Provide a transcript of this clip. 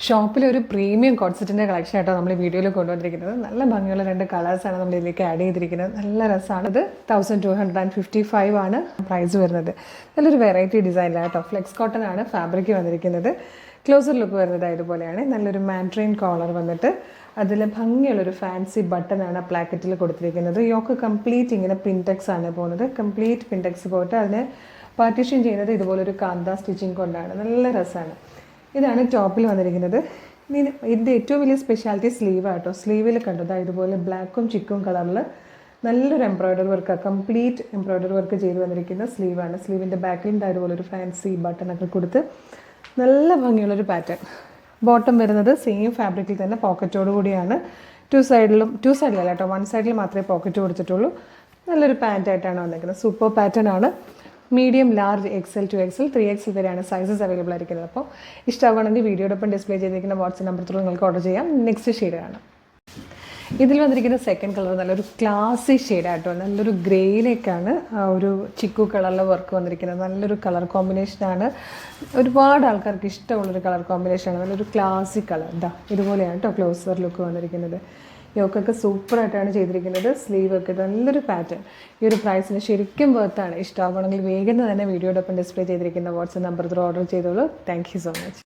ഷോപ്പിലെ ഒരു premium കോട്ട്സെറ്റിൻ്റെ collection ആയിട്ടോ നമ്മൾ ഈ വീഡിയോയിൽ കൊണ്ടുവന്നിരിക്കുന്നത്. നല്ല ഭംഗിയുള്ള 2 കളേഴ്സാണ് നമ്മൾ ഇതിലേക്ക് ആഡ് ചെയ്തിരിക്കുന്നത്. നല്ല രസമാണ്. ഇത് 1255 ആണ് പ്രൈസ് വരുന്നത്. നല്ലൊരു വെറൈറ്റി ഡിസൈനിലാട്ടോ. ഫ്ലെക്സ് കോട്ടൺ ആണ് ഫാബ്രിക് വന്നിരിക്കുന്നത്. ക്ലോസർ ലുക്ക് വരുന്നത് ഇതുപോലെയാണ്. നല്ലൊരു മാൻഡ്രിൻ കോളർ വന്നിട്ട് അതിൽ ഭംഗിയുള്ളൊരു ഫാൻസി ബട്ടനാണ് പ്ലാക്കറ്റിൽ കൊടുത്തിരിക്കുന്നത്. യോക്ക് കംപ്ലീറ്റ് ഇങ്ങനെ പിൻടെക്സ് ആണ് പോകുന്നത്. കംപ്ലീറ്റ് പിൻടെക്സ് പോയിട്ട് അതിനെ പാർട്ടീഷൻ ചെയ്യുന്നത് ഇതുപോലൊരു കാന്ത സ്റ്റിച്ചിങ് കൊണ്ടാണ്. നല്ല രസമാണ്. ഇതാണ് ടോപ്പിൽ വന്നിരിക്കുന്നത്. ഇതിൻ്റെ ഏറ്റവും വലിയ സ്പെഷ്യാലിറ്റി സ്ലീവ് ആട്ടോ. സ്ലീവിൽ കണ്ടത് ഇതുപോലെ ബ്ലാക്കും ചിക്കും കളറിൽ നല്ലൊരു embroidery work, complete embroidery work ചെയ്ത് വന്നിരിക്കുന്ന സ്ലീവാണ്. സ്ലീവിൻ്റെ ബാക്കിൽ ഇതുപോലെ ഒരു ഫാൻസി ബട്ടണൊക്കെ കൊടുത്ത് നല്ല ഭംഗിയുള്ളൊരു പാറ്റേൺ. ബോട്ടം വരുന്നത് സെയിം ഫാബ്രിക്കിൽ തന്നെ പോക്കറ്റോട് കൂടിയാണ്. ടു സൈഡിലല്ല കേട്ടോ, 1 സൈഡിൽ മാത്രമേ പോക്കറ്റ് കൊടുത്തിട്ടുള്ളൂ. നല്ലൊരു പാൻറ്റായിട്ടാണ് വന്നിരിക്കുന്നത്. സൂപ്പർ പാറ്റേൺ ആണ്. Medium, large, XL to XL, 3XL വരെയാണ് സൈസസ് അവൈലബിൾ ആയിരിക്കുന്നത്. അപ്പോൾ ഇഷ്ടമാണെങ്കിൽ വീഡിയോടൊപ്പം ഡിസ്പ്ലേ ചെയ്തിരിക്കുന്ന വാട്സ്ആപ്പ് നമ്പർ ത്രൂ നിങ്ങൾക്ക് ഓർഡർ ചെയ്യാം. നെക്സ്റ്റ് ഷെയ്ഡ് ആണ്. ഇതിൽ വന്നിരിക്കുന്ന സെക്കൻഡ് കളർ നല്ലൊരു ക്ലാസി ഷെയ്ഡായിട്ടോ. നല്ലൊരു ഗ്രേയിലേക്കാണ് ഒരു ചിക്കു കളറിലെ വർക്ക് വന്നിരിക്കുന്നത്. നല്ലൊരു കളർ കോമ്പിനേഷനാണ്. ഒരുപാട് ആൾക്കാർക്ക് ഇഷ്ടമുള്ളൊരു കളർ കോമ്പിനേഷനാണ്. നല്ലൊരു ക്ലാസി കളർ. ഇതുപോലെയാണ് കേട്ടോ ക്ലോസർ ലുക്ക് വന്നിരിക്കുന്നത്. യോക്കൊക്കെ സൂപ്പറായിട്ടാണ് ചെയ്തിരിക്കുന്നത്. സ്ലീവൊക്കെ നല്ലൊരു പാറ്റേൺ. ഈ ഒരു പ്രൈസിന് ശരിക്കും വർത്താണ്. ഇഷ്ടമാണെങ്കിൽ വേഗം തന്നെ വീഡിയോടൊപ്പം ഡിസ്പ്ലേ ചെയ്തിരിക്കുന്ന വാട്സ്ആപ്പ് നമ്പർ ത്രൂ ഓർഡർ ചെയ്തോളൂ. Thank you so much.